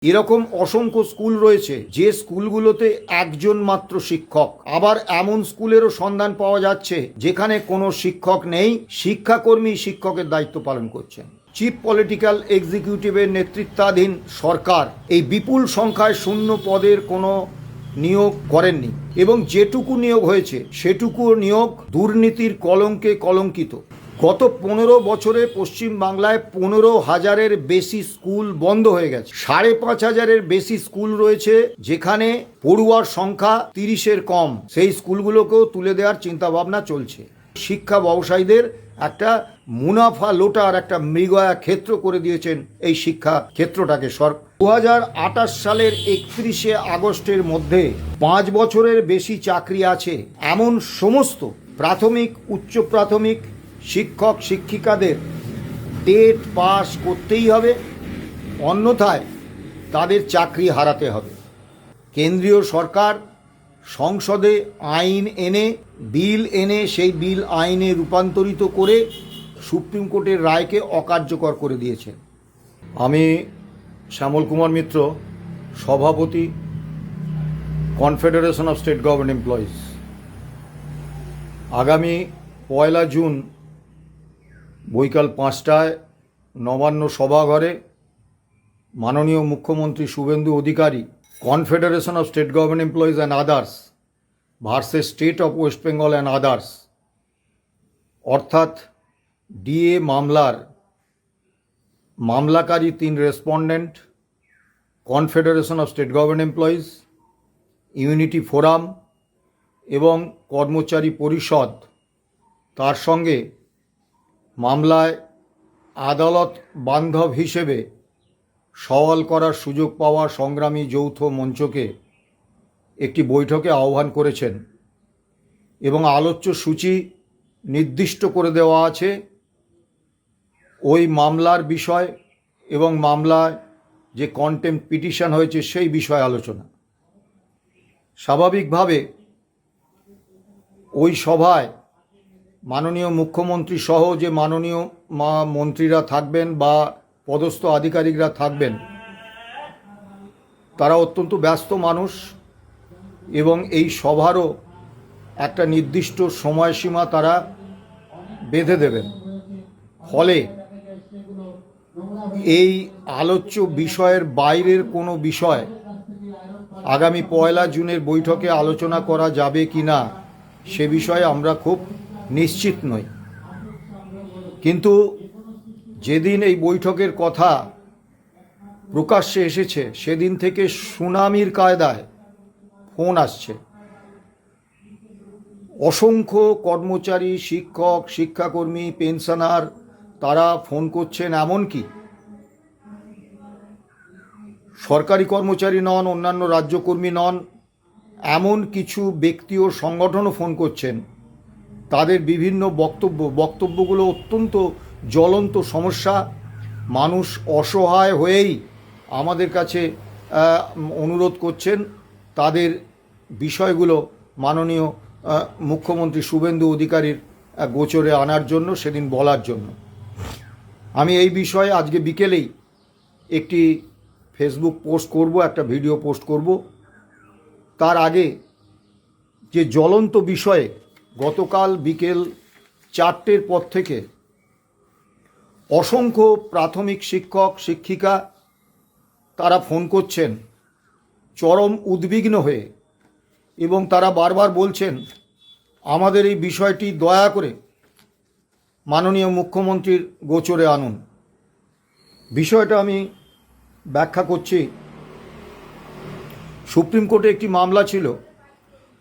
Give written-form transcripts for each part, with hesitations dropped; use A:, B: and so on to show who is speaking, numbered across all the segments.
A: এরকম অসংখ্য স্কুল রয়েছে যে স্কুলগুলোতে একজন মাত্র শিক্ষক, আবার এমন স্কুলেরও সন্ধান পাওয়া যাচ্ছে যেখানে কোনো শিক্ষক নেই, শিক্ষাকর্মী শিক্ষকের দায়িত্ব পালন করছেন। চিফ পলিটিক্যাল এক্সিকিউটিভের নেতৃত্বাধীন সরকার এই বিপুল সংখ্যায় শূন্য পদের কোনো নিয়োগ করেননি, এবং যেটুকু নিয়োগ হয়েছে সেটুকু নিয়োগ দুর্নীতির কলঙ্কে কলঙ্কিত। গত 15 বছরে পশ্চিম বাংলায় 15,000-এর বেশি স্কুল বন্ধ হয়ে গেছে। 5,500-এর বেশি স্কুল রয়েছে যেখানে পড়ুয়ার সংখ্যা 30-এর কম। সেই স্কুলগুলোকেও তুলে দেওয়ার চিন্তাভাবনা চলছে। শিক্ষা ব্যবসায়ীদের একটা মুনাফা লোটার একটা মৃগয়া ক্ষেত্র করে দিয়েছেন এই শিক্ষা ক্ষেত্রটাকে সরকার। 2028 সালের 31শে আগস্টের মধ্যে 5 বছরের বেশি চাকরি আছে এমন সমস্ত প্রাথমিক উচ্চ প্রাথমিক শিক্ষক শিক্ষিকাদের টেট পাস করতেই হবে, অন্যথায় তাদের চাকরি হারাতে হবে। কেন্দ্রীয় সরকার সংসদে আইন এনে বিল এনে সেই বিল আইনে রূপান্তরিত করে সুপ্রিম কোর্টের রায়কে অকার্যকর করে দিয়েছে। আমি শ্যামল কুমার মিত্র, সভাপতি, confederation of state government employees. আগামী 1 জুন বৈকাল 5টায় নবান্ন সভাঘরে মাননীয় মুখ্যমন্ত্রী Suvendu Adhikari confederation of state government employees and others versus state of West Bengal and others, অর্থাৎ ডিএ মামলার মামলাকারী 3 respondent, confederation of state government employees, unity forum এবং কর্মচারী পরিষদ, তার সঙ্গে মামলায় আদালত বান্ধব হিসেবে সওয়াল করার সুযোগ পাওয়া সংগ্রামী যৌথ মঞ্চকে একটি বৈঠকে আহ্বান করেছেন, এবং আলোচ্য সূচি নির্দিষ্ট করে দেওয়া আছে ওই মামলার বিষয় এবং মামলায় যে কন্টেম্পট পিটিশন হয়েছে সেই বিষয়ে আলোচনা। স্বাভাবিকভাবে ওই সভায় মাননীয় মুখ্যমন্ত্রী সহ যে মাননীয় মন্ত্রীরা থাকবেন বা পদস্থ আধিকারিকরা থাকবেন, তারা অত্যন্ত ব্যস্ত মানুষ এবং এই সভারও একটা নির্দিষ্ট সময়সীমা তারা বেঁধে দেবেন। ফলে এই আলোচ্য বিষয়ের বাইরের কোনো বিষয় আগামী 1 জুনের বৈঠকে আলোচনা করা যাবে কি না সে বিষয়ে আমরা খুব নিশ্চিত নই। কিন্তু যেদিন এই বৈঠকের কথা প্রকাশ্যে এসেছে সেদিন থেকে সুনামির কায়দায় ফোন আসছে। অসংখ্য কর্মচারী, শিক্ষক, শিক্ষাকর্মী, পেনশনার তারা ফোন করছেন, এমনকি সরকারি কর্মচারী নন, অন্যান্য রাজ্যকর্মী নন, এমন কিছু ব্যক্তি ও সংগঠনও ফোন করছেন। তাদের বিভিন্ন বক্তব্যগুলো অত্যন্ত জ্বলন্ত সমস্যা। মানুষ অসহায় হয়েই আমাদের কাছে অনুরোধ করছেন তাদের বিষয়গুলো মাননীয় মুখ্যমন্ত্রী শুভেন্দু অধিকারীর গোচরে আনার জন্য, সেদিন বলার জন্য। আমি এই বিষয়ে আজকে বিকেলেই একটি ফেসবুক পোস্ট করব, একটা ভিডিও পোস্ট করব। তার আগে যে জ্বলন্ত বিষয়ে গতকাল বিকেল 4টের পর থেকে অসংখ্য প্রাথমিক শিক্ষক শিক্ষিকা তারা ফোন করছেন চরম উদ্বিগ্ন হয়ে, এবং তারা বারবার বলছেন আমাদের এই বিষয়টি দয়া করে মাননীয় মুখ্যমন্ত্রীর গোচরে আনুন। বিষয়টা আমি ব্যাখ্যা করছি। সুপ্রিম কোর্টে একটি মামলা ছিল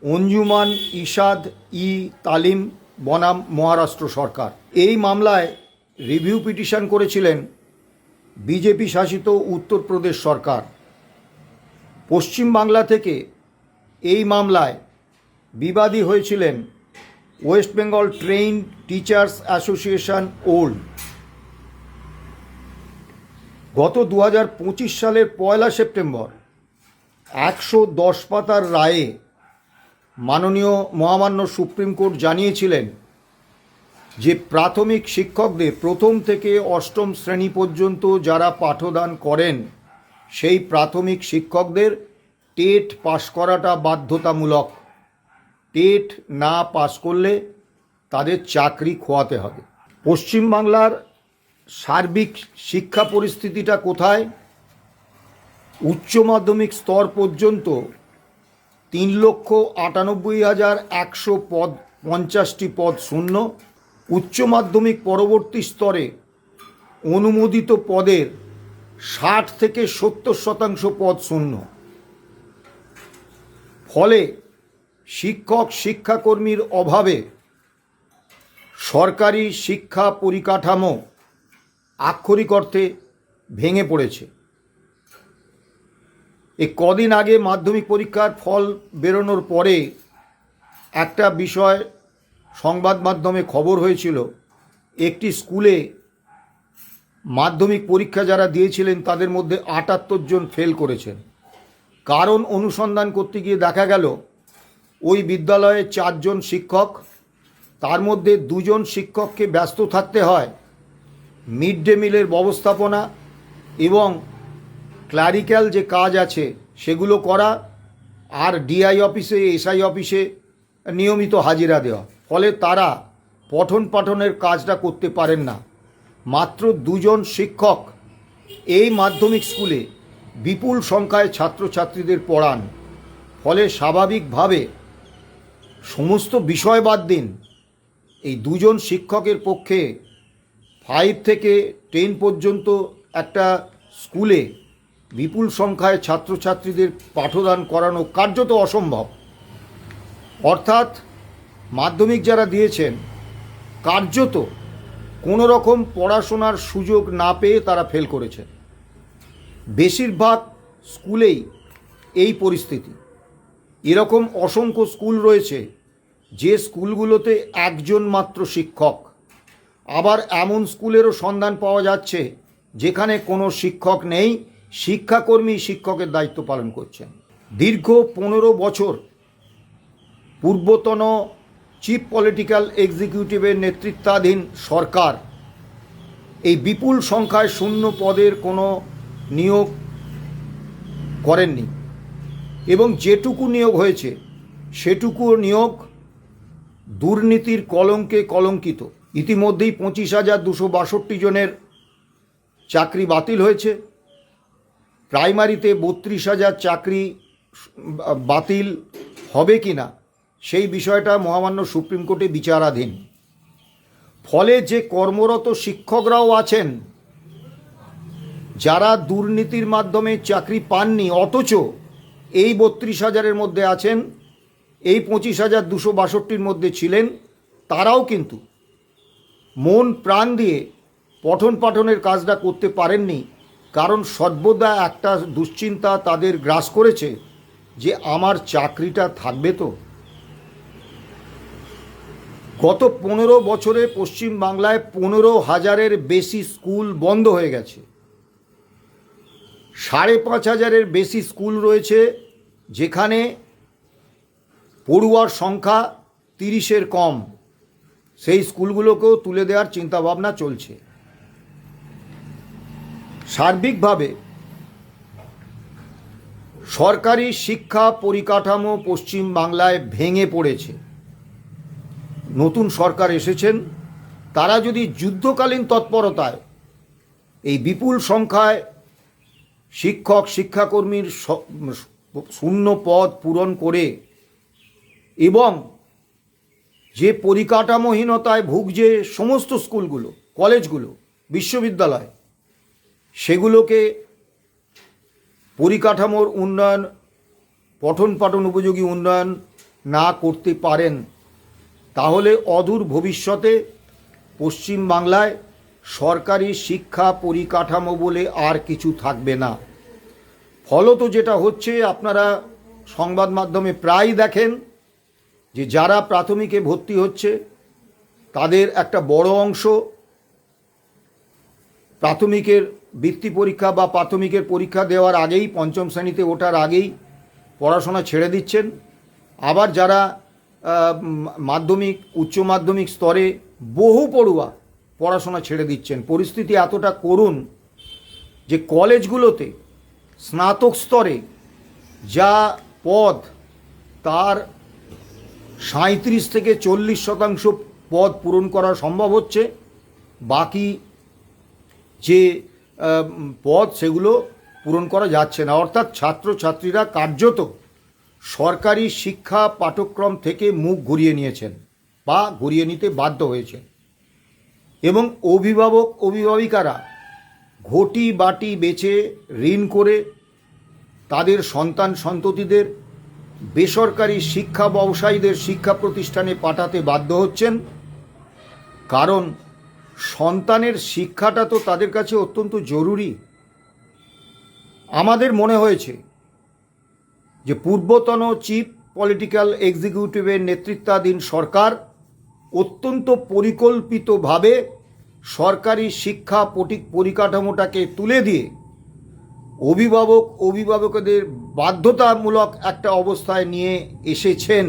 A: অঞ্জুমান ইশাদ ই তালিম বনাম মহারাষ্ট্র সরকার। এই মামলায় রিভিউ পিটিশন করেছিলেন বিজেপি শাসিত উত্তরপ্রদেশ সরকার। পশ্চিম বাংলা থেকে এই মামলায় বিবাদী হয়েছিলেন West Bengal train teachers association old. গত 2025 সালের 1 সেপ্টেম্বর 110 পাতার রায়ে মাননীয় মহামান্য সুপ্রিম কোর্ট জানিয়েছিলেন যে প্রাথমিক শিক্ষকদের 1ম থেকে 8ম শ্রেণী পর্যন্ত যারা পাঠদান করেন সেই প্রাথমিক শিক্ষকদের টেট পাস করাটা বাধ্যতামূলক। টেট না পাস করলে তাদের চাকরি খোয়াতে হবে। পশ্চিমবাংলার সার্বিক শিক্ষা পরিস্থিতিটা কোথায়? উচ্চ মাধ্যমিক স্তর পর্যন্ত 3,98,150টি পদ শূন্য। উচ্চ মাধ্যমিক পরবর্তী স্তরে অনুমোদিত পদের 60 থেকে 70% পদ শূন্য। ফলে শিক্ষক শিক্ষাকর্মীর অভাবে সরকারি শিক্ষা পরিকাঠামো আক্ষরিক অর্থে ভেঙে পড়েছে। এই কদিন আগে মাধ্যমিক পরীক্ষার ফল বেরোনোর পরে একটা বিষয় সংবাদ মাধ্যমে খবর হয়েছিল, একটি স্কুলে মাধ্যমিক পরীক্ষা যারা দিয়েছিলেন তাদের মধ্যে 78 জন ফেল করেছেন। কারণ অনুসন্ধান করতে গিয়ে দেখা গেল ওই বিদ্যালয়ে 4 জন শিক্ষক, তার মধ্যে 2 জন শিক্ষককে ব্যস্ত থাকতে হয় মিড ডে মিলের ব্যবস্থাপনা এবং ক্লারিক্যাল যে কাজ আছে সেগুলো করা, আর ডিআই অফিসে এসআই অফিসে নিয়মিত হাজিরা দেওয়া। ফলে তারা পঠন পাঠনের কাজটা করতে পারেন না। মাত্র 2 জন শিক্ষক এই মাধ্যমিক স্কুলে বিপুল সংখ্যায় ছাত্রছাত্রীদের পড়ান। ফলে স্বাভাবিকভাবে সমস্ত বিষয় বাদ দিন, এই 2 জন শিক্ষকের পক্ষে 5 থেকে 10 পর্যন্ত একটা স্কুলে বিপুল সংখ্যায় ছাত্রছাত্রীদের পাঠদান করানো কার্যত অসম্ভব। অর্থাৎ মাধ্যমিক যারা দিয়েছেন কার্যত কোনো রকম পড়াশোনার সুযোগ না পেয়ে তারা ফেল করেছেন। বেশিরভাগ স্কুলেই এই পরিস্থিতি। এরকম অসংখ্য স্কুল রয়েছে যে স্কুলগুলোতে 1 জন মাত্র শিক্ষক। আবার এমন স্কুলেরও সন্ধান পাওয়া যাচ্ছে যেখানে কোনো শিক্ষক নেই, শিক্ষাকর্মী শিক্ষকের দায়িত্ব পালন করছেন। দীর্ঘ 15 বছর পূর্বতন চিফ পলিটিক্যাল এক্সিকিউটিভের নেতৃত্বাধীন সরকার এই বিপুল সংখ্যায় শূন্য পদের কোনো নিয়োগ করেননি, এবং যেটুকু নিয়োগ হয়েছে সেটুকু নিয়োগ দুর্নীতির কলঙ্কে কলঙ্কিত। ইতিমধ্যেই 25,262 জনের চাকরি বাতিল হয়েছে। প্রাইমারিতে 32,000 চাকরি বাতিল হবে কি না সেই বিষয়টা মহামান্য সুপ্রিম কোর্টে বিচারাধীন। ফলে যে কর্মরত শিক্ষকরাও আছেন যারা দুর্নীতির মাধ্যমে চাকরি পাননি, অথচ এই 32,000-এর মধ্যে আছেন, এই 25,262-র মধ্যে ছিলেন, তারাও কিন্তু মন প্রাণ দিয়ে পঠন পাঠনের কাজটা করতে পারেননি। কারণ সর্বদা একটা দুশ্চিন্তা তাদের গ্রাস করেছে যে আমার চাকরিটা থাকবে তো। গত 15 বছরে পশ্চিমবাংলায় 15,000-এর বেশি স্কুল বন্ধ হয়ে গেছে। 5,500-এর বেশি স্কুল রয়েছে যেখানে পড়ুয়ার সংখ্যা 30-এর কম। সেই স্কুলগুলোকেও তুলে দেওয়ার চিন্তাভাবনা চলছে। সার্বিকভাবে সরকারি শিক্ষা পরিকাঠামো পশ্চিমবাংলায় ভেঙে পড়েছে। নতুন সরকার এসেছেন, তারা যদি যুদ্ধকালীন তৎপরতায় এই বিপুল সংখ্যায় শিক্ষক শিক্ষাকর্মীর শূন্য পদ পূরণ করে এবং যে পরিকাঠামোহীনতায় ভুগছে সমস্ত স্কুলগুলো, কলেজগুলো, বিশ্ববিদ্যালয়, সেগুলোকে পরিকাঠামোর উন্নয়ন, পঠন পাঠন উপযোগী উন্নয়ন না করতে পারেন, তাহলে অদূর ভবিষ্যতে পশ্চিমবাংলায় সরকারি শিক্ষা পরিকাঠামো বলে আর কিছু থাকবে না। ফলত যেটা হচ্ছে, আপনারা সংবাদ মাধ্যমে প্রায় দেখেন যে যারা প্রাথমিকে ভর্তি হচ্ছে তাদের একটা বড় অংশ প্রাথমিকের বৃত্তি পরীক্ষা বা প্রাথমিকের পরীক্ষা দেওয়ার আগেই, 5ম শ্রেণীতে ওঠার আগেই পড়াশোনা ছেড়ে দিচ্ছেন। আবার যারা মাধ্যমিক উচ্চ মাধ্যমিক স্তরে বহু পড়ুয়া পড়াশোনা ছেড়ে দিচ্ছেন। পরিস্থিতি এতটা করুণ যে কলেজগুলোতে স্নাতক স্তরে যা পদ, তার 37 থেকে 40% পদ পূরণ করা সম্ভব হচ্ছে। বাকি যে পদ সেগুলো পূরণ করা যাচ্ছে না। অর্থাৎ ছাত্রছাত্রীরা কার্যত সরকারি শিক্ষা পাঠ্যক্রম থেকে মুখ ঘুরিয়ে নিয়েছেন বা ঘুরিয়ে নিতে বাধ্য হয়েছেন, এবং অভিভাবিকারা ঘটি বাটি বেচে ঋণ করে তাদের সন্তান সন্ততিদের বেসরকারি শিক্ষা ব্যবসায়ীদের শিক্ষা প্রতিষ্ঠানে পাঠাতে বাধ্য হচ্ছেন। কারণ সন্তানের শিক্ষাটা তো তাদের কাছে অত্যন্ত জরুরি। আমাদের মনে হয়েছে যে পূর্বতন চিফ পলিটিক্যাল এক্সিকিউটিভের নেতৃত্বাধীন সরকার অত্যন্ত পরিকল্পিতভাবে সরকারি শিক্ষা পরিকাঠামোটাকে তুলে দিয়ে অভিভাবকদের বাধ্যতামূলক একটা অবস্থায় নিয়ে এসেছেন,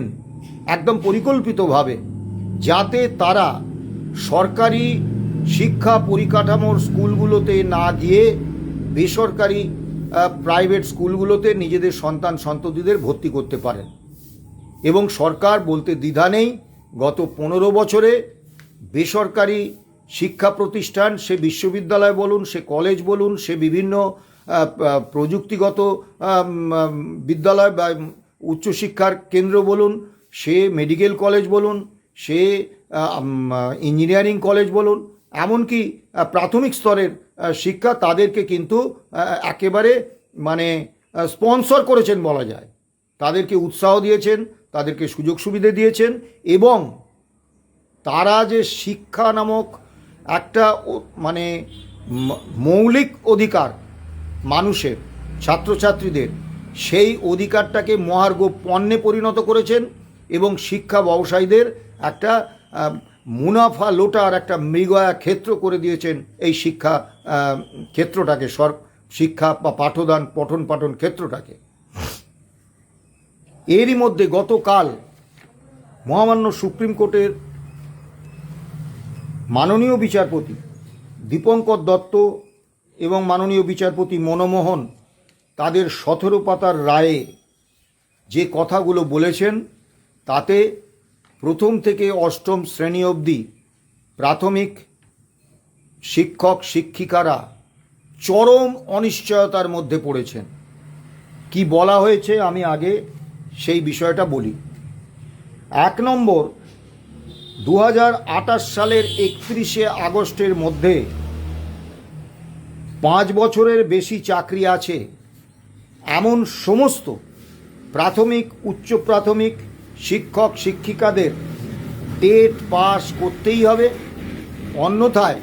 A: একদম পরিকল্পিতভাবে, যাতে তারা সরকারি শিক্ষা পরিকাঠামোর স্কুলগুলোতে না গিয়ে বেসরকারি প্রাইভেট স্কুলগুলোতে নিজেদের সন্তান সন্ততিদের ভর্তি করতে পারেন। এবং সরকার বলতে দ্বিধা নেই, গত 15 বছরে বেসরকারি শিক্ষা প্রতিষ্ঠান, সে বিশ্ববিদ্যালয় বলুন, সে কলেজ বলুন, সে বিভিন্ন প্রযুক্তিগত বিদ্যালয় বা উচ্চশিক্ষার কেন্দ্র বলুন, সে মেডিকেল কলেজ বলুন, সে ইঞ্জিনিয়ারিং কলেজ বলুন, এমনকি প্রাথমিক স্তরের শিক্ষা, তাদেরকে কিন্তু একেবারে মানে স্পন্সর করেছেন বলা যায়। তাদেরকে উৎসাহ দিয়েছেন, তাদেরকে সুযোগ সুবিধা দিয়েছেন, এবং তারা যে শিক্ষা নামক একটা মানে মৌলিক অধিকার মানুষের, ছাত্রছাত্রীদের, সেই অধিকারটাকে মহার্ঘ পণ্যে পরিণত করেছেন এবং শিক্ষা ব্যবসায়ীদের একটা মুনাফা লোটার একটা মৃগয়া ক্ষেত্র করে দিয়েছেন এই শিক্ষা ক্ষেত্রটাকে, শিক্ষা বা পঠন পাঠন ক্ষেত্রটাকে। এরই মধ্যে গতকাল মহামান্য সুপ্রিম কোর্টের মাননীয় বিচারপতি দীপঙ্কর দত্ত এবং মাননীয় বিচারপতি মনমোহন তাদের 17 পাতার রায়ে যে কথাগুলো বলেছেন, তাতে প্রথম থেকে অষ্টম শ্রেণী অবধি প্রাথমিক শিক্ষক শিক্ষিকারা চরম অনিশ্চয়তার মধ্যে পড়েছেন। কি বলা হয়েছে আমি আগে সেই বিষয়টা বলি। 1 নম্বর, 2028 সালের 31শে আগস্টের মধ্যে 5 বছরের বেশি চাকরি আছে এমন সমস্ত প্রাথমিক উচ্চ প্রাথমিক শিক্ষক শিক্ষিকাদের টেট পাস করতেই হবে, অন্যথায়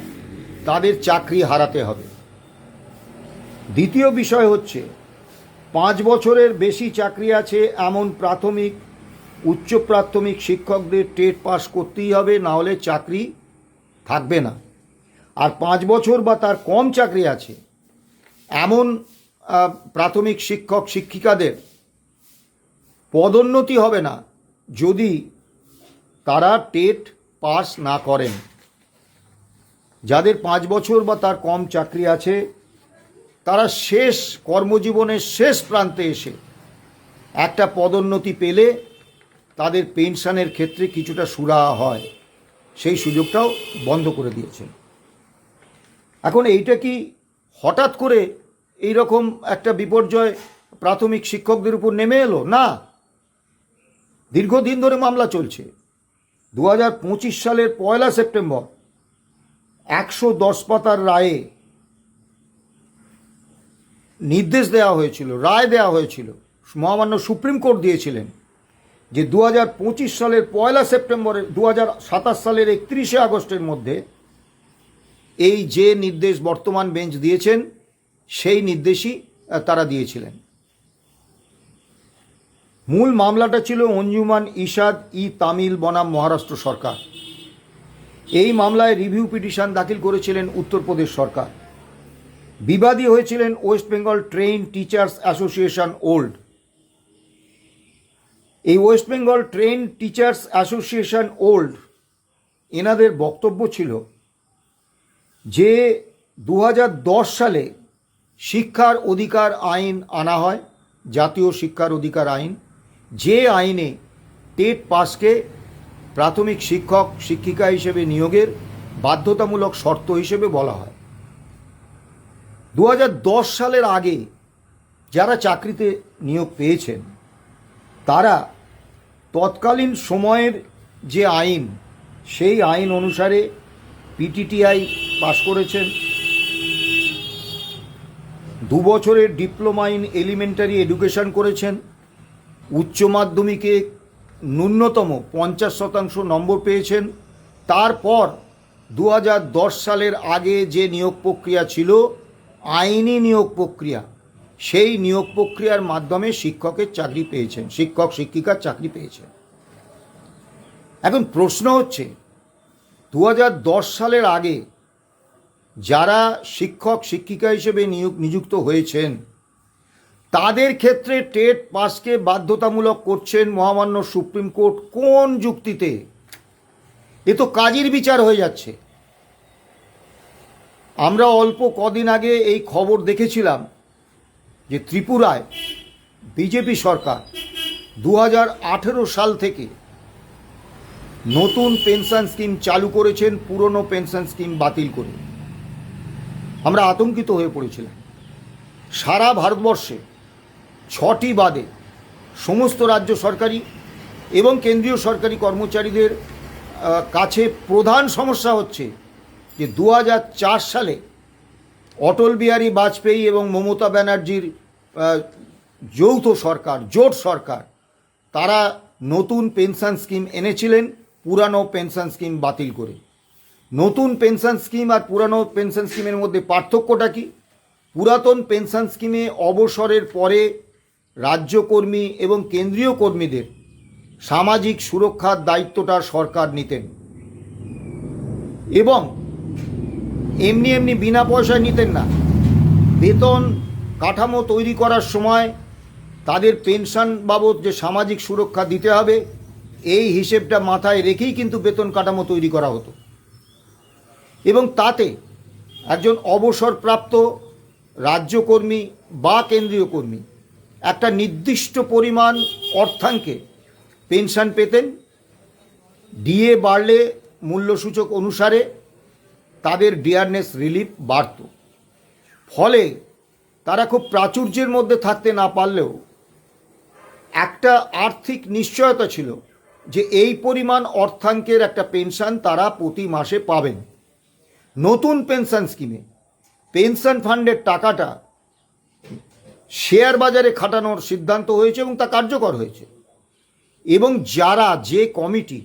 A: তাদের চাকরি হারাতে হবে। দ্বিতীয় বিষয় হচ্ছে, 5 বছরের বেশি চাকরি আছে এমন প্রাথমিক উচ্চ প্রাথমিক শিক্ষকদের টেট পাস করতেই হবে, না হলে চাকরি থাকবে না। আর 5 বছর বা তার কম চাকরি আছে এমন প্রাথমিক শিক্ষক শিক্ষিকাদের পদোন্নতি হবে না যদি তারা টেট পাস না করেন। যাদের 5 বছর বা তার কম চাকরি আছে তারা শেষ কর্মজীবনের শেষ প্রান্তে এসে একটা পদোন্নতি পেলে তাদের পেনশনের ক্ষেত্রে কিছুটা সুরাহা হয়, সেই সুযোগটাও বন্ধ করে দিয়েছেন। এখন এইটা কি হঠাৎ করে এই রকম একটা বিপর্যয় প্রাথমিক শিক্ষকদের উপর নেমে এলো? না, দীর্ঘদিন ধরে মামলা চলছে। 2025 সালের 1 সেপ্টেম্বর 110 পাতার রায়ে নির্দেশ দেওয়া হয়েছিল, রায় দেওয়া হয়েছিল, মহামান্য সুপ্রিম কোর্ট দিয়েছিলেন যে 2025 সালের 1 সেপ্টেম্বরের 2027 সালের 31শে আগস্টের মধ্যে এই যে নির্দেশ বর্তমান বেঞ্চ দিয়েছেন সেই নির্দেশই তারা দিয়েছিলেন। মূল মামলাটা ছিল অঞ্জুমান ইশাদ তামিল বনাম মহারাষ্ট্র সরকার। এই মামলায় রিভিউ পিটিশন দাখিল করেছিলেন উত্তরপ্রদেশ সরকার। বিবাদী হয়েছিলেন West Bengal trained teachers association old. এই West Bengal trained teachers association old এনাদের বক্তব্য ছিল যে 2010 সালে শিক্ষার অধিকার আইন আনা হয়, জাতীয় শিক্ষার অধিকার আইন, যে আইনে টেট পাসকে প্রাথমিক শিক্ষক শিক্ষিকা হিসেবে নিয়োগের বাধ্যতামূলক শর্ত হিসেবে বলা হয়। 2010 সালের আগে যারা চাকরিতে নিয়োগ পেয়েছেন তারা তৎকালীন সময়ের যে আইন, সেই আইন অনুসারে পিটিটিআই পাশ করেছেন, 2 বছরের ডিপ্লোমা ইন এলিমেন্টারি এডুকেশন করেছেন, উচ্চ মাধ্যমিকে ন্যূনতম 50% নম্বর পেয়েছেন। তারপর 2010 সালের আগে যে নিয়োগ প্রক্রিয়া ছিল, আইনি নিয়োগ প্রক্রিয়া, সেই নিয়োগ প্রক্রিয়ার মাধ্যমে শিক্ষকের চাকরি পেয়েছেন, শিক্ষক শিক্ষিকার চাকরি পেয়েছেন। এখন প্রশ্ন হচ্ছে 2010 সালের আগে যারা শিক্ষক শিক্ষিকা হিসেবে নিযুক্ত হয়েছেন তাদের ক্ষেত্রে টেট পাসকে বাধ্যতামূলক করছেন মহামান্য সুপ্রিম কোর্ট কোন যুক্তিতে? এ তো কাজের বিচার হয়ে যাচ্ছে। আমরা অল্প কদিন আগে এই খবর দেখেছিলাম যে ত্রিপুরায় বিজেপি সরকার 2018 সাল থেকে নতুন পেনশন স্কিম চালু করেছেন, পুরনো পেনশন স্কিম বাতিল করে। আমরা আতঙ্কিত হয়ে পড়েছিলাম। সারা ভারতবর্ষে 6টি বাদে সমস্ত রাজ্য সরকারি এবং কেন্দ্রীয় সরকারি কর্মচারীদের কাছে প্রধান সমস্যা হচ্ছে যে 2004 সালে অটল বিহারী বাজপেয়ী এবং মমতা ব্যানার্জির যৌথ সরকার, জোট সরকার, তারা নতুন পেনশন স্কিম এনেছিলেন পুরানো পেনশন স্কিম বাতিল করে। নতুন পেনশন স্কিম আর পুরানো পেনশন স্কিমের মধ্যে পার্থক্যটা কি? পুরাতন পেনশন স্কিমে অবসরের পরে রাজ্যকর্মী এবং কেন্দ্রীয় কর্মীদের সামাজিক সুরক্ষার দায়িত্বটা সরকার নিতেন এবং এমনি এমনি বিনা পয়সায় নিতেন না। বেতন কাঠামো তৈরি করার সময় তাদের পেনশন বাবদ যে সামাজিক সুরক্ষা দিতে হবে, এই হিসেবটা মাথায় রেখেই কিন্তু বেতন কাঠামো তৈরি করা হতো এবং তাতে একজন অবসরপ্রাপ্ত রাজ্যকর্মী বা কেন্দ্রীয় কর্মী একটা নির্দিষ্ট পরিমাণ অর্থাঙ্কে পেনশন পেতেন। ডিএ বাড়লে মূল্যসূচক অনুসারে তাদের ডিয়ারনেস রিলিফ বাড়ত। ফলে তারা খুব প্রাচুর্যের মধ্যে থাকতে না পারলেও একটা আর্থিক নিশ্চয়তা ছিল যে এই পরিমাণ অর্থাঙ্কের একটা পেনশন তারা প্রতি মাসে পাবেন। নতুন পেনশন স্কিমে পেনশন ফান্ডের টাকাটা শেয়ার বাজারে খাটানোর সিদ্ধান্ত হয়েছে এবং তা কার্যকর হয়েছে এবং যারা, যে কমিটি,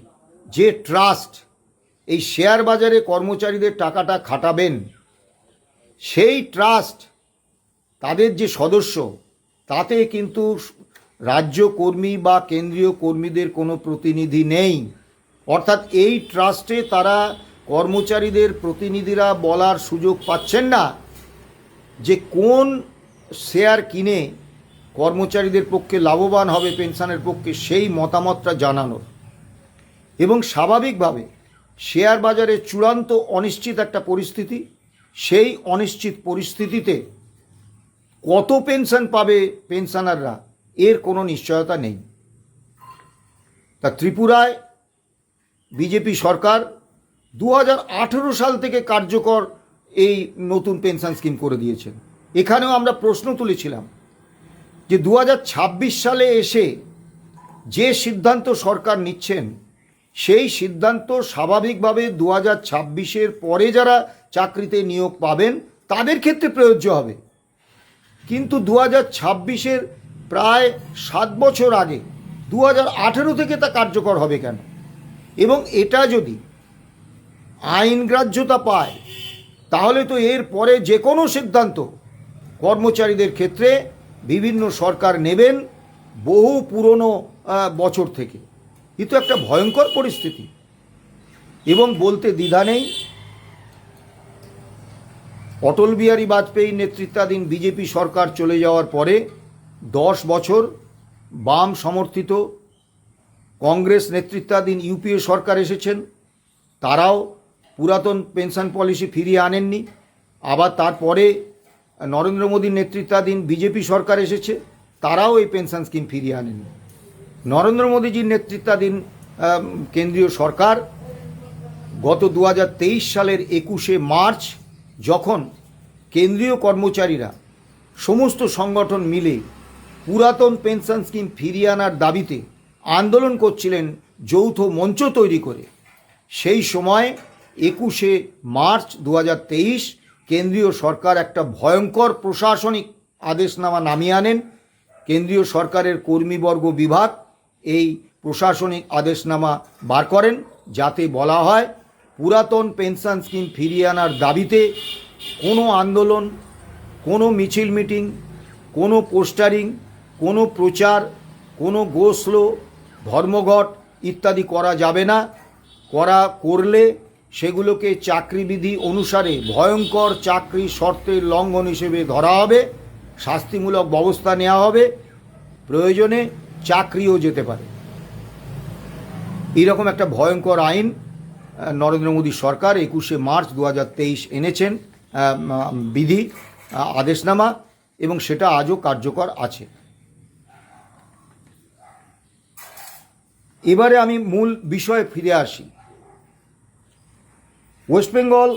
A: যে ট্রাস্ট এই শেয়ার বাজারে কর্মচারীদের টাকাটা খাটাবেন, সেই ট্রাস্ট তাদের যে সদস্য, তাতে কিন্তু রাজ্য কর্মী বা কেন্দ্রীয় কর্মীদের কোনো প্রতিনিধি নেই। অর্থাৎ এই ট্রাস্টে তারা কর্মচারীদের প্রতিনিধিরা বলার সুযোগ পাচ্ছেন না যে কোন শেয়ার কিনে কর্মচারীদের পক্ষে লাভবান হবে পেনশনের পক্ষে, সেই মতামতটা জানানোর। এবং স্বাভাবিকভাবে শেয়ার বাজারে চূড়ান্ত অনিশ্চিত একটা পরিস্থিতি, সেই অনিশ্চিত পরিস্থিতিতে কত পেনশন পাবে পেনশনাররা এর কোনো নিশ্চয়তা নেই। তা ত্রিপুরায় বিজেপি সরকার 2018 সাল থেকে কার্যকর এই নতুন পেনশন স্কিম করে দিয়েছেন। এখানেও আমরা প্রশ্ন তুলেছিলাম যে 2026 সালে এসে যে সিদ্ধান্ত সরকার নিচ্ছেন, সেই সিদ্ধান্ত স্বাভাবিকভাবে 2026-এর পরে যারা চাকরিতে নিয়োগ পাবেন তাদের ক্ষেত্রে প্রযোজ্য হবে। কিন্তু 2026-এর প্রায় 7 বছর আগে 2018 থেকে তা কার্যকর হবে কেন? এবং এটা যদি আইন গ্রাহ্যতা পায় তাহলে তো এর পরে যে কোনো সিদ্ধান্ত কর্মচারীদের ক্ষেত্রে বিভিন্ন সরকার নেবেন বহু পুরনো বছর থেকে। কিন্তু একটা ভয়ঙ্কর পরিস্থিতি এবং বলতে দ্বিধা নেই, অটল বিহারী বাজপেয়ীর নেতৃত্বাধীন বিজেপি সরকার চলে যাওয়ার পরে 10 বছর বাম সমর্থিত কংগ্রেস নেতৃত্বাধীন ইউপিএ সরকার এসেছেন, তারাও পুরাতন পেনশন পলিসি ফিরিয়ে আনেননি। আবার তারপরে নরেন্দ্র মোদীর নেতৃত্বাধীন বিজেপি সরকার এসেছে, তারাও এই পেনশন স্কিম ফিরিয়ে আনেনি। নরেন্দ্র মোদীজির নেতৃত্বাধীন কেন্দ্রীয় সরকার গত 2023 সালের 21শে মার্চ যখন কেন্দ্রীয় কর্মচারীরা সমস্ত সংগঠন মিলে পুরাতন পেনশন স্কিম ফিরিয়ে আনার দাবিতে আন্দোলন করছিলেন যৌথ মঞ্চ তৈরি করে, সেই সময় 21শে মার্চ 2023 কেন্দ্রীয় সরকার একটা ভয়ঙ্কর প্রশাসনিক আদেশনামা নামিয়ে আনেন। কেন্দ্রীয় সরকারের কর্মীবর্গ বিভাগ এই প্রশাসনিক আদেশনামা বার করেন, যাতে বলা হয় পুরাতন পেনশন স্কিম ফিরিয়ে আনার দাবিতে কোনো আন্দোলন, কোনো মিছিল মিটিং, কোনো পোস্টারিং, কোনো প্রচার, কোনো গোসলো, ধর্মঘট ইত্যাদি করা যাবে না। করলে সেগুলোকে চাকরিবিধি অনুসারে ভয়ঙ্কর চাকরি শর্তের লঙ্ঘন হিসেবে ধরা হবে, শাস্তিমূলক ব্যবস্থা নেওয়া হবে, প্রয়োজনে চাকরিও যেতে পারে। এইরকম একটা ভয়ঙ্কর আইন নরেন্দ্র মোদী সরকার 21শে মার্চ 2023 এনেছেন, বিধি আদেশনামা, এবং সেটা আজও কার্যকর আছে। এবারে আমি মূল বিষয়ে ফিরে আসি। West Bengal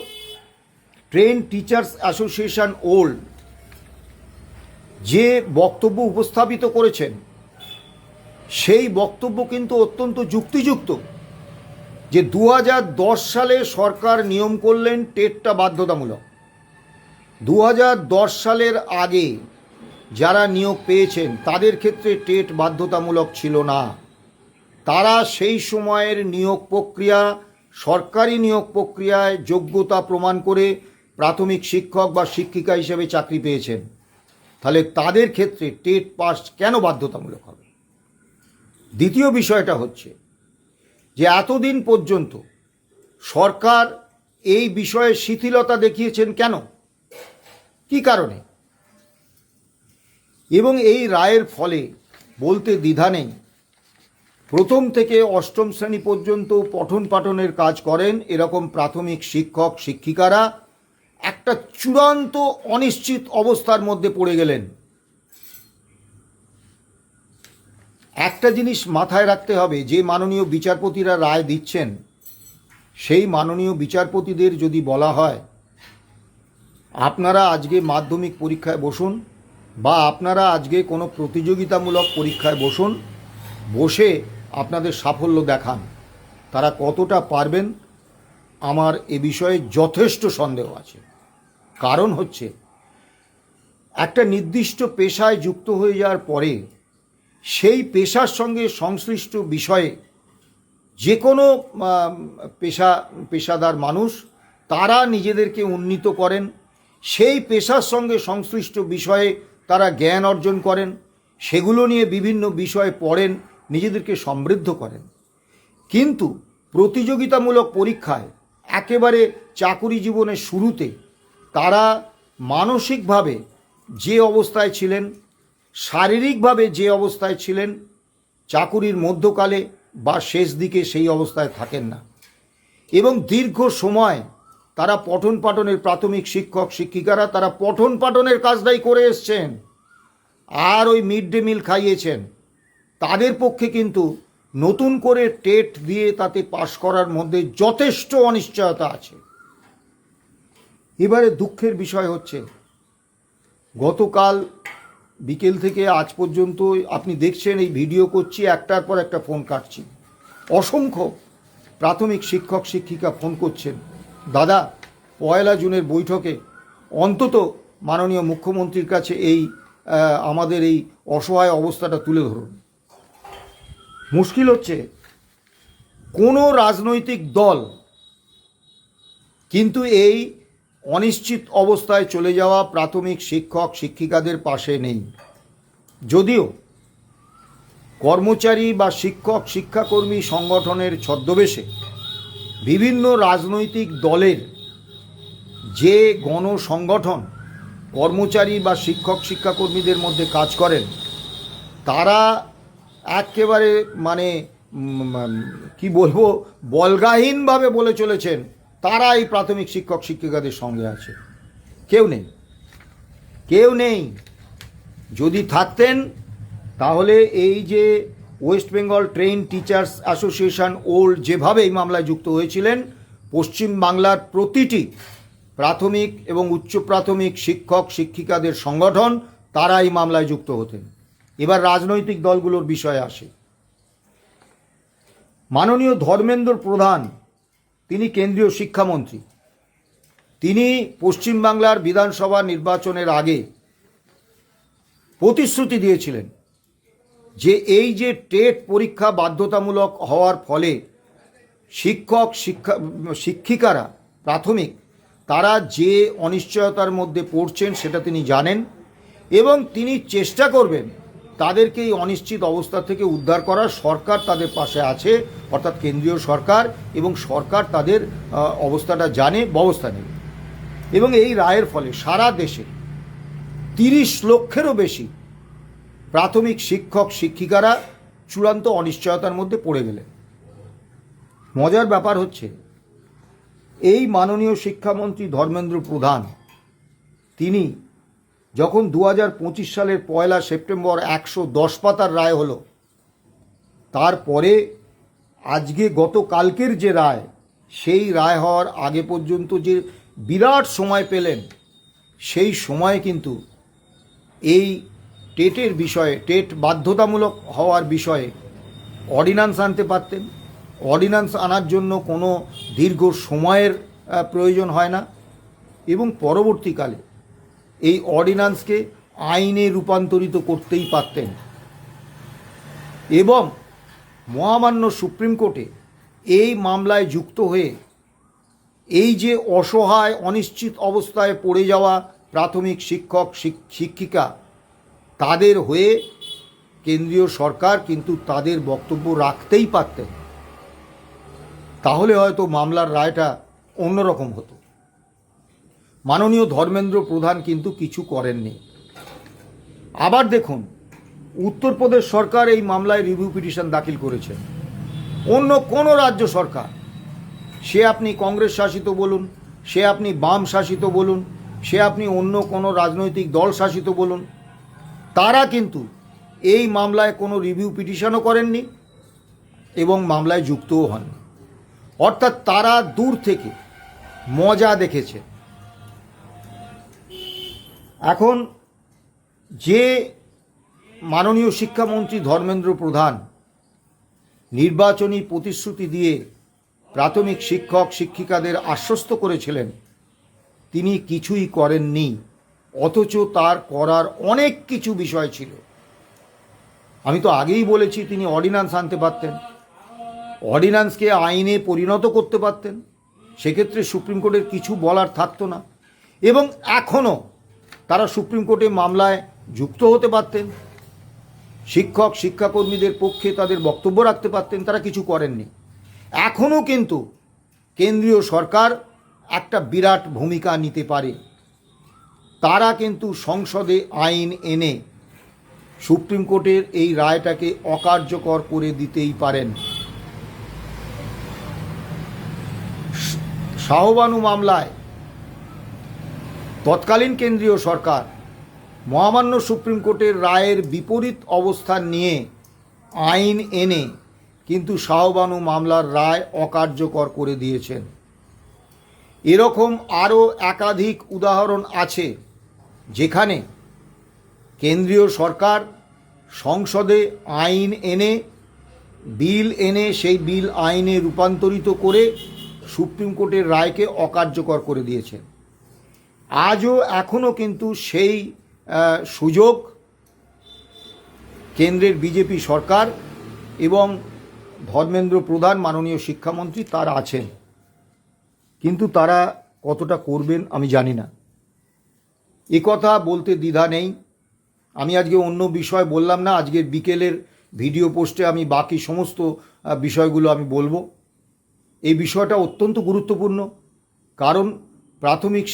A: trained teachers association old যে বক্তব্য উপস্থাপিত করেছেন, সেই বক্তব্য কিন্তু অত্যন্ত যুক্তিযুক্ত, যে 2010 সালে সরকার নিয়ম করলেন টেটটা বাধ্যতামূলক। 2010 সালের আগে যারা নিয়োগ পেয়েছেন তাদের ক্ষেত্রে টেট বাধ্যতামূলক ছিল না। তারা সেই সময়ের নিয়োগ প্রক্রিয়া, সরকারি নিয়োগ প্রক্রিয়ায় যোগ্যতা প্রমাণ করে প্রাথমিক শিক্ষক বা শিক্ষিকা হিসেবে চাকরি পেয়েছেন। তাহলে তাদের ক্ষেত্রে টেট পাস কেন বাধ্যতামূলক হবে? দ্বিতীয় বিষয়টা হচ্ছে যে এতদিন পর্যন্ত সরকার এই বিষয়ে শিথিলতা দেখিয়েছেন কেন, কি কারণে? এবং এই রায়ের ফলে বলতে দ্বিধা নেই, প্রথম থেকে অষ্টম শ্রেণী পর্যন্ত পঠন পাঠনের কাজ করেন এরকম প্রাথমিক শিক্ষক শিক্ষিকারা একটা চূড়ান্ত অনিশ্চিত অবস্থার মধ্যে পড়ে গেলেন। একটা জিনিস মাথায় রাখতে হবে, যে মাননীয় বিচারপতিরা রায় দিচ্ছেন, সেই মাননীয় বিচারপতিদের যদি বলা হয় আপনারা আজকে মাধ্যমিক পরীক্ষায় বসুন বা আপনারা আজকে কোনো প্রতিযোগিতামূলক পরীক্ষায় বসুন, বসে আপনাদের সাফল্য দেখান, তারা কতটা পারবেন আমার এ বিষয়ে যথেষ্ট সন্দেহ আছে। কারণ হচ্ছে একটা নির্দিষ্ট পেশায় যুক্ত হয়ে যাওয়ার পরে সেই পেশার সঙ্গে সংশ্লিষ্ট বিষয়ে যে কোনো পেশাদার মানুষ তারা নিজেদেরকে উন্নীত করেন, সেই পেশার সঙ্গে সংশ্লিষ্ট বিষয়ে তারা জ্ঞান অর্জন করেন, সেগুলো নিয়ে বিভিন্ন বিষয়ে পড়েন, নিজেদেরকে সমৃদ্ধ করেন। কিন্তু প্রতিযোগিতামূলক পরীক্ষায় একেবারে চাকুরি জীবনের শুরুতে তারা মানসিকভাবে যে অবস্থায় ছিলেন, শারীরিকভাবে যে অবস্থায় ছিলেন, চাকুরির মধ্যকালে বা শেষ দিকে সেই অবস্থায় থাকেন না, এবং দীর্ঘ সময় তারা পঠন পাঠনের প্রাথমিক শিক্ষক শিক্ষিকারা তারা পঠন পাঠনের কাজটাই করে এসছেন, আর ওই মিড ডে মিল খাইয়েছেন। তাদের পক্ষে কিন্তু নতুন করে টেট দিয়ে তাতে পাশ করার মধ্যে যথেষ্ট অনিশ্চয়তা আছে। এবারে দুঃখের বিষয় হচ্ছে গতকাল বিকেল থেকে আজ পর্যন্ত আপনি দেখছেন এই ভিডিও করছি, একটার পর একটা ফোন কাটছি, অসংখ্য প্রাথমিক শিক্ষক শিক্ষিকা ফোন করছেন, দাদা 1 জুনের বৈঠকে অন্তত মাননীয় মুখ্যমন্ত্রীর কাছে এই আমাদের এই অসহায় অবস্থাটা তুলে ধরুন। মুশকিল হচ্ছে কোনো রাজনৈতিক দল কিন্তু এই অনিশ্চিত অবস্থায় চলে যাওয়া প্রাথমিক শিক্ষক শিক্ষিকাদের পাশে নেই। যদিও কর্মচারী বা শিক্ষক শিক্ষাকর্মী সংগঠনের ছদ্মবেশে বিভিন্ন রাজনৈতিক দলের যে গণসংগঠন কর্মচারী বা শিক্ষক শিক্ষাকর্মীদের মধ্যে কাজ করেন, তারা একেবারে মানে কি বলবো বলগাহীনভাবে বলে চলেছেন তারা এই প্রাথমিক শিক্ষক শিক্ষিকাদের সঙ্গে আছে, কেউ নেই। কেউ নেই। যদি থাকতেন তাহলে এই যে West Bengal trained teachers association old যেভাবে এই মামলায় যুক্ত হয়েছিলেন, পশ্চিম বাংলার প্রতিটি প্রাথমিক এবং উচ্চ প্রাথমিক শিক্ষক শিক্ষিকাদের সংগঠন তারা এই মামলায় যুক্ত হতেন। এবার রাজনৈতিক দলগুলোর বিষয়ে আসে। মাননীয় ধর্মেন্দ্র প্রধান, তিনি কেন্দ্রীয় শিক্ষামন্ত্রী। তিনি পশ্চিমবাংলার বিধানসভা নির্বাচনের আগে প্রতিশ্রুতি দিয়েছিলেন যে এই যে টেট পরীক্ষা বাধ্যতামূলক হওয়ার ফলে শিক্ষিকারা প্রাথমিক তারা যে অনিশ্চয়তার মধ্যে পড়ছেন সেটা তিনি জানেন এবং তিনি চেষ্টা করবেন তাদেরকে এই অনিশ্চিত অবস্থা থেকে উদ্ধার করার। সরকার তাদের পাশে আছে, অর্থাৎ কেন্দ্রীয় সরকার, এবং সরকার তাদের অবস্থাটা জানে, ব্যবস্থা নেবে। এবং এই রায়ের ফলে সারা দেশে 30 লক্ষেরও বেশি প্রাথমিক শিক্ষক শিক্ষিকারা চূড়ান্ত অনিশ্চয়তার মধ্যে পড়ে গেলেন। মজার ব্যাপার হচ্ছে, এই মাননীয় শিক্ষামন্ত্রী ধর্মেন্দ্র প্রধান তিনি যখন 2025 সালের 1 সেপ্টেম্বর 110 পাতার রায় হলো, তারপরে আজকে গতকালকের যে রায়, সেই রায় হওয়ার আগে পর্যন্ত যে বিরাট সময় পেলেন, সেই সময়ে কিন্তু এই টেটের বিষয়ে, টেট বাধ্যতামূলক হওয়ার বিষয়ে অর্ডিন্যান্স আনতে পারতেন। অর্ডিন্যান্স আনার জন্য কোনো দীর্ঘ সময়ের প্রয়োজন হয় না এবং পরবর্তীকালে এই অর্ডিন্যান্সকে আইনে রূপান্তরিত করতেই পারতেন। এবং মহামান্য সুপ্রিম কোর্টে এই মামলায় যুক্ত হয়ে এই যে অসহায় অনিশ্চিত অবস্থায় পড়ে যাওয়া প্রাথমিক শিক্ষক শিক্ষিকা, তাদের হয়ে কেন্দ্রীয় সরকার কিন্তু তাদের বক্তব্য রাখতেই পারতেন। তাহলে হয়তো মামলার রায়টা অন্যরকম হতো। মাননীয় ধর্মেন্দ্র প্রধান কিন্তু কিছু করেননি। আবার দেখুন, উত্তরপ্রদেশ সরকার এই মামলায় রিভিউ পিটিশন দাখিল করেছেন। অন্য কোনো রাজ্য সরকার, সে আপনি কংগ্রেস শাসিত বলুন, সে আপনি বাম শাসিত বলুন, সে আপনি অন্য কোনো রাজনৈতিক দল শাসিত বলুন, তারা কিন্তু এই মামলায় কোনো রিভিউ পিটিশনও করেননি এবং মামলায় যুক্তও হননি। অর্থাৎ তারা দূর থেকে মজা দেখেছে। এখন যে মাননীয় শিক্ষামন্ত্রী ধর্মেন্দ্র প্রধান নির্বাচনী প্রতিশ্রুতি দিয়ে প্রাথমিক শিক্ষক শিক্ষিকাদের আশ্বস্ত করেছিলেন, তিনি কিছুই করেননি, অথচ তার করার অনেক কিছু বিষয় ছিল। আমি তো আগেই বলেছি তিনি অর্ডিন্যান্স আনতে পারতেন, অর্ডিন্যান্সকে আইনে পরিণত করতে পারতেন, সেক্ষেত্রে সুপ্রিম কোর্টের কিছু বলার থাকতো না এবং এখনও তারা সুপ্রিম কোর্টে মামলায় যুক্ত হতে পারতেন, শিক্ষক শিক্ষাকর্মীদের পক্ষে তাদের বক্তব্য রাখতে পারতেন। তারা কিছু করেননি। এখনও কিন্তু কেন্দ্রীয় সরকার একটা বিরাট ভূমিকা নিতে পারে। তারা কিন্তু সংসদে আইন এনে সুপ্রিম কোর্টের এই রায়টাকে অকার্যকর করে দিতেই পারেন। শাহবানু মামলায় তৎকালীন কেন্দ্রীয় সরকার মহামান্য সুপ্রিম কোর্টের রায়ের বিপরীত অবস্থান নিয়ে আইন এনে কিন্তু শাহবানু মামলার রায় অকার্যকর করে দিয়েছেন। এরকম আরও একাধিক উদাহরণ আছে যেখানে কেন্দ্রীয় সরকার সংসদে আইন এনে, বিল এনে, সেই বিল আইনে রূপান্তরিত করে সুপ্রিম কোর্টের রায়কে অকার্যকর করে দিয়েছেন। আজও এখনও কিন্তু সেই সুযোগ কেন্দ্রের বিজেপি সরকার এবং ধর্মেন্দ্র প্রধান মাননীয় শিক্ষামন্ত্রী তার আছেন, কিন্তু তারা কতটা করবেন আমি জানি না। এ কথা বলতে দ্বিধা নেই। আমি আজকে অন্য বিষয় বললাম না, আজকের বিকেলের ভিডিও পোস্টে আমি বাকি সমস্ত বিষয়গুলো আমি বলবো। এই বিষয়টা অত্যন্ত গুরুত্বপূর্ণ, কারণ প্রাথমিক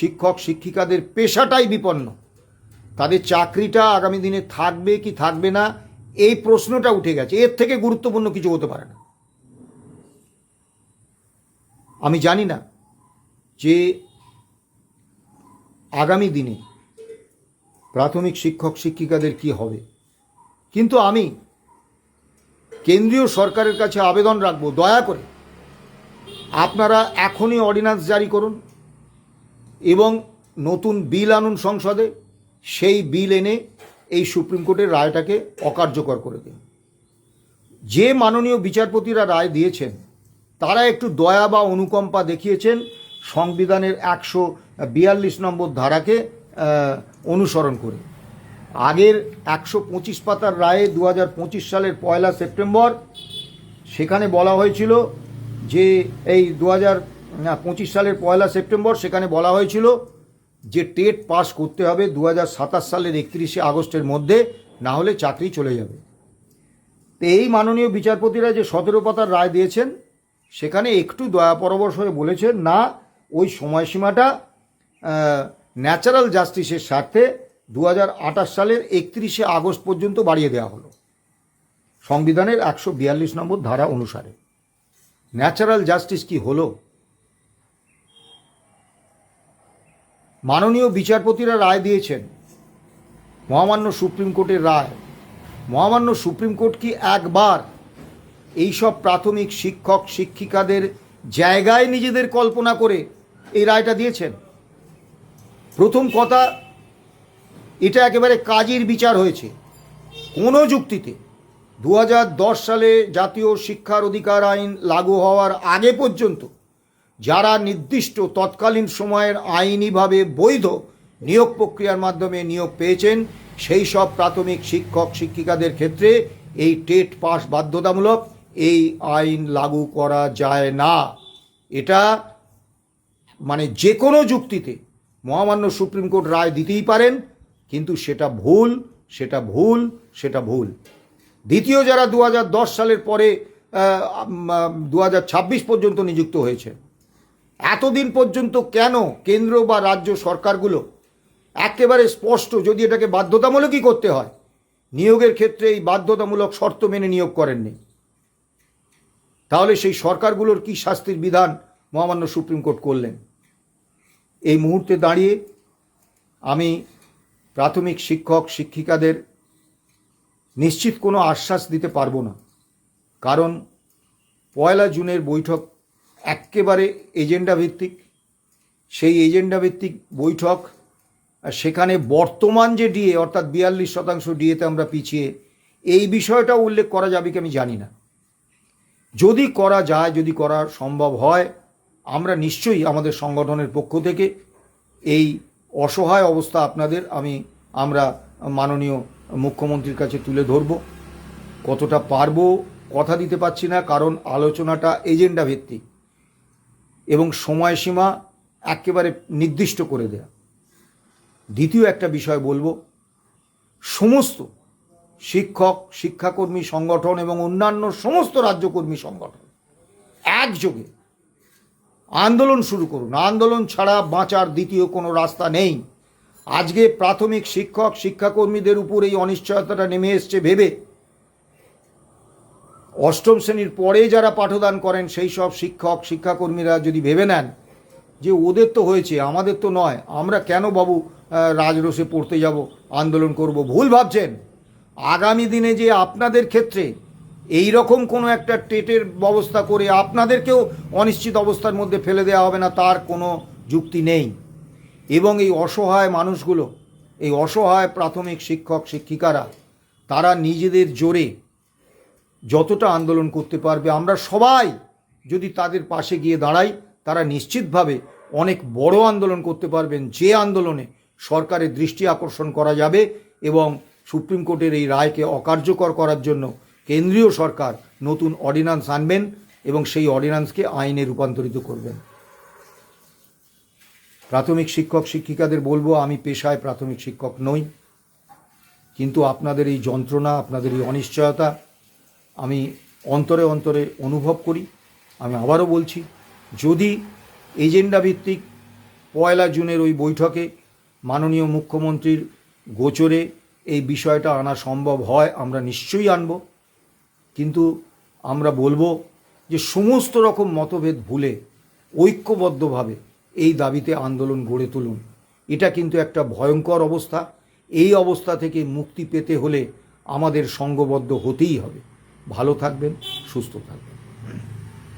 A: শিক্ষক শিক্ষিকাদের পেশাটাই বিপন্ন। তাদের চাকরিটা আগামী দিনে থাকবে কি থাকবে না, এই প্রশ্নটা উঠে গেছে। এর থেকে গুরুত্বপূর্ণ কিছু হতে পারে না। আমি জানি না যে আগামী দিনে প্রাথমিক শিক্ষক শিক্ষিকাদের কি হবে। কিন্তু আমি কেন্দ্রীয় সরকারের কাছে আবেদন রাখবো, দয়া করে আপনারা এখনই অর্ডিন্যান্স জারি করুন এবং নতুন বিল আনুন সংসদে, সেই বিল এনে এই সুপ্রিম কোর্টের রায়টাকে অকার্যকর করে দিন। যে মাননীয় বিচারপতিরা রায় দিয়েছেন তারা একটু দয়া বা অনুকম্পা দেখিয়েছেন সংবিধানের 142 নম্বর ধারাকে অনুসরণ করে। আগের 125 পাতার রায়ে 2025 সালের 1 সেপ্টেম্বর সেখানে বলা হয়েছিল যে এই 2025 সালের 1 সেপ্টেম্বর সেখানে বলা হয়েছিল যে টেট পাস করতে হবে 2027 সালের 31 আগস্টের মধ্যে, না হলে চাকরি চলে যাবে। তো এই মাননীয় বিচারপতিরা যে 17 পাতার রায় দিয়েছেন সেখানে একটু দয়াপরবশ হয়ে বলেছেন না, ওই সময়সীমাটা ন্যাচারাল জাস্টিসের স্বার্থে 2028 সালের 31 আগস্ট পর্যন্ত বাড়িয়ে দেওয়া হলো সংবিধানের 142 নম্বর ধারা অনুসারে। ন্যাচারাল জাস্টিস কি হলো? মাননীয় বিচারপতিরা রায় দিয়েছেন, মহামান্য সুপ্রিম কোর্টের রায়। মহামান্য সুপ্রিম কোর্ট কি একবার এইসব প্রাথমিক শিক্ষক শিক্ষিকাদের জায়গায় নিজেদের কল্পনা করে এই রায়টা দিয়েছেন? প্রথম কথা, এটা একেবারে কাজের বিচার হয়েছে। কোনো যুক্তিতে 2010 সালে জাতীয় শিক্ষার অধিকার আইন লাগু হওয়ার আগে পর্যন্ত যারা নির্দিষ্ট তৎকালীন সময়ের আইনিভাবে বৈধ নিয়োগ প্রক্রিয়ার মাধ্যমে নিয়োগ পেয়েছেন সেই সব প্রাথমিক শিক্ষক শিক্ষিকাদের ক্ষেত্রে এই টেট পাস বাধ্যতামূলক, এই আইন লাগু করা যায় না। এটা মানে যে কোনো যুক্তিতে মহামান্য সুপ্রিম কোর্ট রায় দিতেই পারেন, কিন্তু সেটা ভুল, সেটা ভুল, সেটা ভুল। দ্বিতীয়, যারা 2010 সালের পরে 2026 পর্যন্ত নিযুক্ত হয়েছে, এতদিন পর্যন্ত কেন কেন্দ্র বা রাজ্য সরকারগুলো একেবারে স্পষ্ট যদি এটাকে বাধ্যতামূলকই করতে হয়, নিয়োগের ক্ষেত্রে এই বাধ্যতামূলক শর্ত মেনে নিয়োগ করেননি? তাহলে সেই সরকারগুলোর কি শাস্তির বিধান মহামান্য সুপ্রিম কোর্ট করলেন? এই মুহূর্তে দাঁড়িয়ে আমি প্রাথমিক শিক্ষক শিক্ষিকাদের নিশ্চিত কোনো আশ্বাস দিতে পারবো না, কারণ 1 জুনের বৈঠক একেবারে এজেন্ডা ভিত্তিক। সেই এজেন্ডা ভিত্তিক বৈঠক, সেখানে বর্তমান যে ডিএ অর্থাৎ 42% ডিএতে আমরা পিছিয়ে, এই বিষয়টা উল্লেখ করা যাবে কি আমি জানি না। যদি করা যায়, যদি করা সম্ভব হয়, আমরা নিশ্চয়ই আমাদের সংগঠনের পক্ষ থেকে এই অসহায় অবস্থা আমরা মাননীয় মুখ্যমন্ত্রীর কাছে তুলে ধরব। কতটা পারবো কথা দিতে পারছি না, কারণ আলোচনাটা এজেন্ডা ভিত্তিক এবং সময়সীমা একেবারে নির্দিষ্ট করে দেয়া। দ্বিতীয় একটা বিষয় বলবো, সমস্ত শিক্ষক শিক্ষাকর্মী সংগঠন এবং অন্যান্য সমস্ত রাজ্যকর্মী সংগঠন একযোগে আন্দোলন শুরু করুন। আন্দোলন ছাড়া বাঁচার দ্বিতীয় কোনো রাস্তা নেই। আজকে প্রাথমিক শিক্ষক শিক্ষাকর্মীদের উপর এই অনিশ্চয়তাটা নেমে এসছে ভেবে, অষ্টম শ্রেণীর পরে যারা পাঠদান করেন সেই সব শিক্ষক শিক্ষাকর্মীরা যদি ভেবে নেন যে ওদের তো হয়েছে, আমাদের তো নয়, আমরা কেন বাবু রাজরোষে পড়তে যাব, আন্দোলন করব, ভুল ভাবছেন। আগামী দিনে যে আপনাদের ক্ষেত্রে এই রকম কোনো একটা টেটের ব্যবস্থা করে আপনাদেরকেও অনিশ্চিত অবস্থার মধ্যে ফেলে দেওয়া হবে না, তার কোনো যুক্তি নেই। এবং এই অসহায় মানুষগুলো, এই অসহায় প্রাথমিক শিক্ষক শিক্ষিকারা, তারা নিজেদের জোরে যতটা আন্দোলন করতে পারবে, আমরা সবাই যদি তাদের পাশে গিয়ে দাঁড়াই, তারা নিশ্চিতভাবে অনেক বড় আন্দোলন করতে পারবেন, যে আন্দোলনে সরকারের দৃষ্টি আকর্ষণ করা যাবে এবং সুপ্রিম কোর্টের এই রায়কে অকার্যকর করার জন্য কেন্দ্রীয় সরকার নতুন অর্ডিন্যান্স আনবেন এবং সেই অর্ডিন্যান্সকে আইনে রূপান্তরিত করবেন। প্রাথমিক শিক্ষক শিক্ষিকাদের বলবো, আমি পেশায় প্রাথমিক শিক্ষক নই, কিন্তু আপনাদের এই যন্ত্রণা, আপনাদের এই অনিশ্চয়তা আমি অন্তরে অন্তরে অনুভব করি। আমি আবারও বলছি, যদি এজেন্ডা ভিত্তিক 1 জুনের ওই বৈঠকে মাননীয় মুখ্যমন্ত্রীর গোচরে এই বিষয়টা আনা সম্ভব হয়, আমরা নিশ্চয়ই আনব। কিন্তু আমরা বলবো যে সমস্ত রকম মতভেদ ভুলে ঐক্যবদ্ধভাবে এই দাবিতে আন্দোলন গড়ে তুলুন। এটা কিন্তু একটা ভয়ঙ্কর অবস্থা। এই অবস্থা থেকে মুক্তি পেতে হলে আমাদের সঙ্ঘবদ্ধ হতেই হবে। ভালো থাকবেন, সুস্থ থাকবেন।